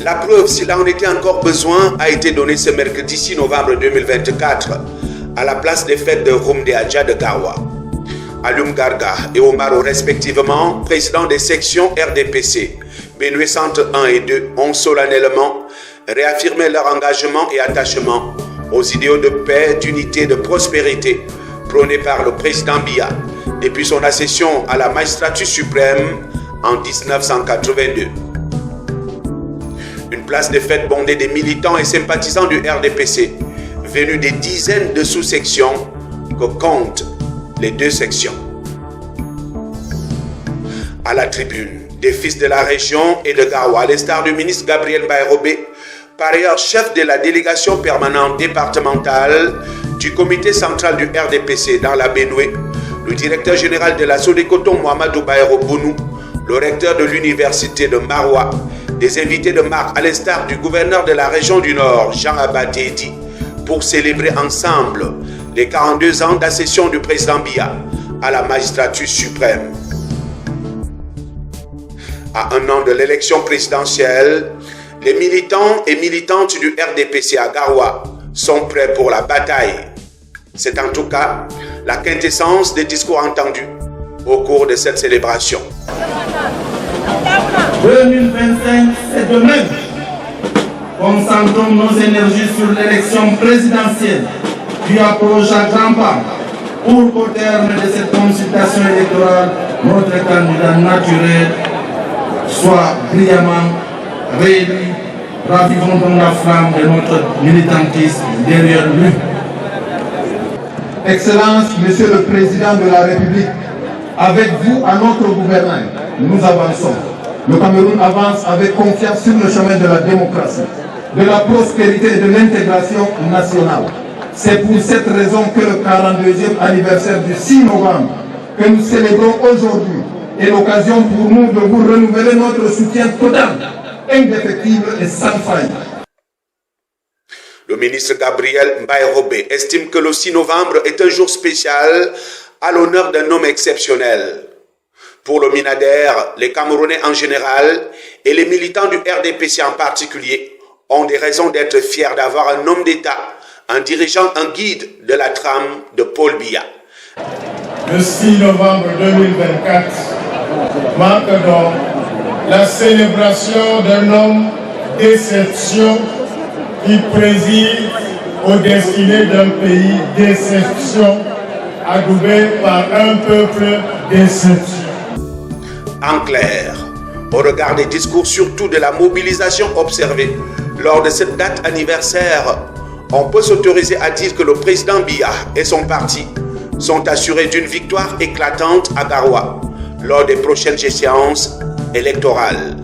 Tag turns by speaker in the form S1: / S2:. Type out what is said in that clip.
S1: La preuve, s'il en était encore besoin, a été donnée ce mercredi 6 novembre 2024 à la place des fêtes de Rumde Adja de Garoua. Alioum Garga et Omaro, respectivement, présidents des sections RDPC, Benue Centre 1 et 2, ont solennellement réaffirmé leur engagement et attachement aux idéaux de paix, d'unité, de prospérité prônés par le président Biya depuis son accession à la magistrature suprême en 1982. Une place de fête bondée des militants et sympathisants du RDPC, venus des dizaines de sous-sections que comptent les deux sections. À la tribune, des fils de la région et de Garoua, à l'instar du ministre Gabriel Mbaye-Robé, par ailleurs chef de la délégation permanente départementale du comité central du RDPC dans la Benue, le directeur général de la Sodecoton Mohamedou Bayero Bounou, le recteur de l'université de Maroua, des invités de marque à l'instar du gouverneur de la région du Nord, Jean Abatedi, pour célébrer ensemble les 42 ans d'accession du président Biya à la magistrature suprême. À un an de l'élection présidentielle, les militants et militantes du RDPC à Garoua sont prêts pour la bataille. C'est en tout cas la quintessence des discours entendus au cours de cette célébration.
S2: 2025, c'est demain. Concentrons nos énergies sur l'élection présidentielle qui approche à grands pas pour qu'au terme de cette consultation électorale, notre candidat naturel soit brillamment réélu. Ravivons donc la flamme de notre militantisme derrière lui.
S3: Excellence, Monsieur le Président de la République, avec vous à notre gouvernement, nous avançons. Le Cameroun avance avec confiance sur le chemin de la démocratie, de la prospérité et de l'intégration nationale. C'est pour cette raison que le 42e anniversaire du 6 novembre que nous célébrons aujourd'hui est l'occasion pour nous de vous renouveler notre soutien total, indéfectible et sans faille.
S1: Le ministre Gabriel Mbaye-Robé estime que le 6 novembre est un jour spécial à l'honneur d'un homme exceptionnel. Pour le Minader, les Camerounais en général et les militants du RDPC en particulier ont des raisons d'être fiers d'avoir un homme d'État, un dirigeant, un guide de la trame de Paul Biya.
S4: Le 6 novembre 2024 marque donc la célébration d'un homme d'exception qui préside aux destinées d'un pays d'exception, adoubé par un peuple d'exception.
S1: En clair, au regard des discours, surtout de la mobilisation observée lors de cette date anniversaire, on peut s'autoriser à dire que le président Biya et son parti sont assurés d'une victoire éclatante à Garoua lors des prochaines échéances électorales.